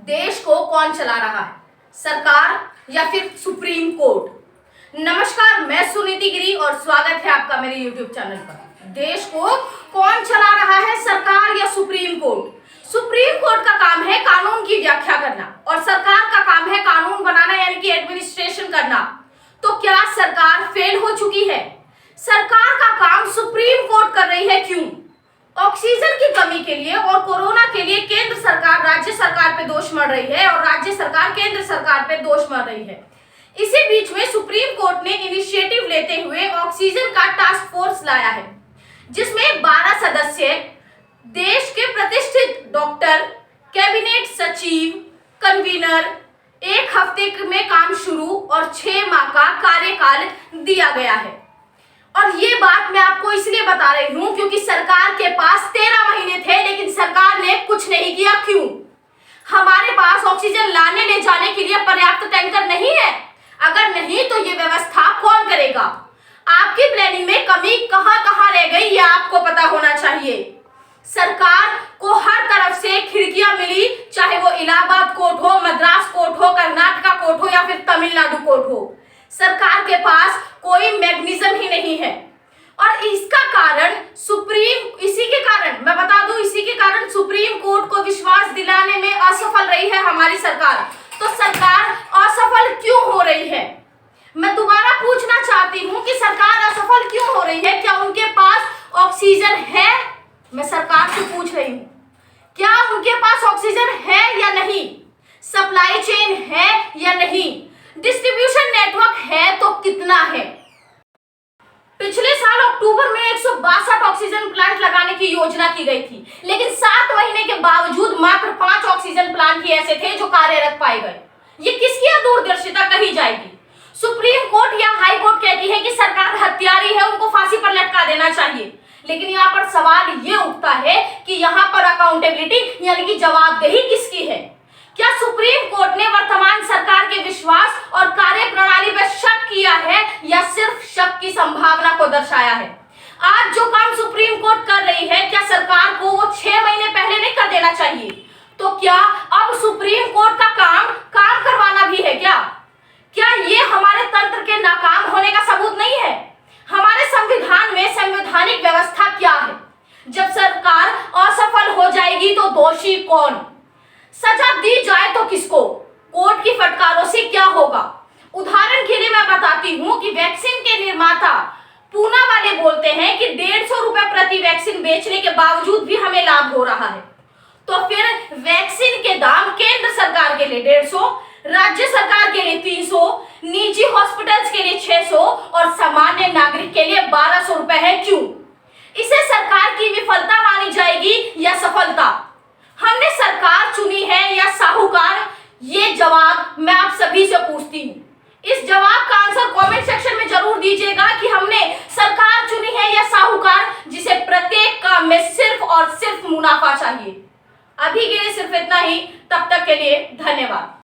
देश को कौन चला रहा है, सरकार या फिर सुप्रीम कोर्ट। नमस्कार, मैं सुनीति गिरी और स्वागत है आपका मेरे YouTube चैनल पर। देश को कौन चला रहा है, सरकार या सुप्रीम कोर्ट। सुप्रीम कोर्ट का काम है कानून की व्याख्या करना और सरकार का काम है कानून बनाना यानी कि एडमिनिस्ट्रेशन करना। तो क्या सरकार फेल हो चुकी है? सरकार का काम सुप्रीम कोर्ट कर रही है, क्यों? ऑक्सीजन की कमी के लिए और कोरोना के लिए केंद्र सरकार राज्य सरकार पे दोष मढ़ रही है और राज्य सरकार केंद्र सरकार पे दोष मढ़ रही है। इसी बीच में सुप्रीम कोर्ट ने इनिशिएटिव लेते हुए ऑक्सीजन का टास्क फोर्स लाया है, जिसमें 12 सदस्य देश के प्रतिष्ठित डॉक्टर, कैबिनेट सचिव, कन्वीनर, 1 हफ्ते में काम शुरू और 6 माह का कार्यकाल दिया गया है। और ये बात मैं आपको इसलिए बता रही हूं क्योंकि सरकार के पास 13 महीने थे लेकिन सरकार ने कुछ नहीं किया। क्यों? हमारे पास ऑक्सीजन लाने ले जाने के लिए पर्याप्त टैंकर नहीं है। अगर नहीं तो ये व्यवस्था कौन करेगा? आपकी प्लानिंग में कमी कहां रह गई ये आपको पता होना चाहिए। सरकार को हर तरफ से खिड़कियां मिली, चाहे वो इलाहाबाद कोर्ट हो, मद्रास कोर्ट हो, कर्नाटका कोर्ट हो या फिर तमिलनाडु कोर्ट हो। सरकार के पास कोई मैकेनिज्म ही नहीं है और इसी के कारण सुप्रीम कोर्ट को विश्वास दिलाने में असफल रही है हमारी सरकार। तो सरकार असफल क्यों हो रही है? मैं दोबारा पूछना चाहती हूं कि सरकार असफल क्यों हो रही है? क्या उनके पास ऑक्सीजन है? मैं सरकार से पूछ रही हूं, क्या उनके पास ऑक्सीजन है या नहीं? सप्लाई चेन है या नहीं? डिस्ट्रीब्यूशन नेटवर्क है तो कितना है? पिछले साल अक्टूबर में 162 ऑक्सीजन प्लांट लगाने की योजना की गई थी, लेकिन 7 महीने के बावजूद मात्र 5 ऑक्सीजन प्लांट ही ऐसे थे जो कार्यरत पाए गए। ये किसकी दूरदर्शिता कही जाएगी? सुप्रीम कोर्ट या हाई कोर्ट कहती है कि सरकार हत्यारी है, उनको फांसी पर लटका देना चाहिए। लेकिन यहाँ पर सवाल ये उठता है कि यहाँ पर अकाउंटेबिलिटी यानी कि जवाबदेही किसकी है? क्या सुप्रीम कोर्ट ने वर्तमान सरकार के विश्वास और कार्य प्रणाली पर शक किया है या सिर्फ शक की संभावना को दर्शाया है? आज जो काम सुप्रीम कोर्ट कर रही है, क्या सरकार को वो 6 महीने पहले नहीं कर देना चाहिए? तो क्या अब सुप्रीम कोर्ट का काम करवाना भी है क्या? क्या ये हमारे तंत्र के नाकाम होने का सबूत नहीं है? हमारे संविधान में संवैधानिक व्यवस्था क्या है? जब सरकार असफल हो जाएगी तो दोषी कौन? सजा दी जाए तो किसको? कोर्ट की फटकारों से क्या होगा? उदाहरण के लिए मैं बताती हूं कि वैक्सीन के निर्माता पूना वाले बोलते हैं कि 150 रुपए प्रति वैक्सीन बेचने के बावजूद भी हमें लाभ हो रहा है। तो फिर वैक्सीन के दाम केंद्र सरकार के लिए 150, राज्य सरकार के लिए 300, निजी हॉस्पिटल्स के लिए 600 और सामान्य नागरिक के लिए 1200 रुपए है। क्यों? इसे सरकार की विफलता मानी जाएगी या सफलता? हमने सरकार चुनी है या साहूकार? ये जवाब मैं आप सभी से पूछती हूँ। इस जवाब का आंसर कमेंट सेक्शन में जरूर दीजिएगा कि हमने सरकार चुनी है या साहूकार जिसे प्रत्येक काम में सिर्फ और सिर्फ मुनाफा चाहिए। अभी के लिए सिर्फ इतना ही, तब तक के लिए धन्यवाद।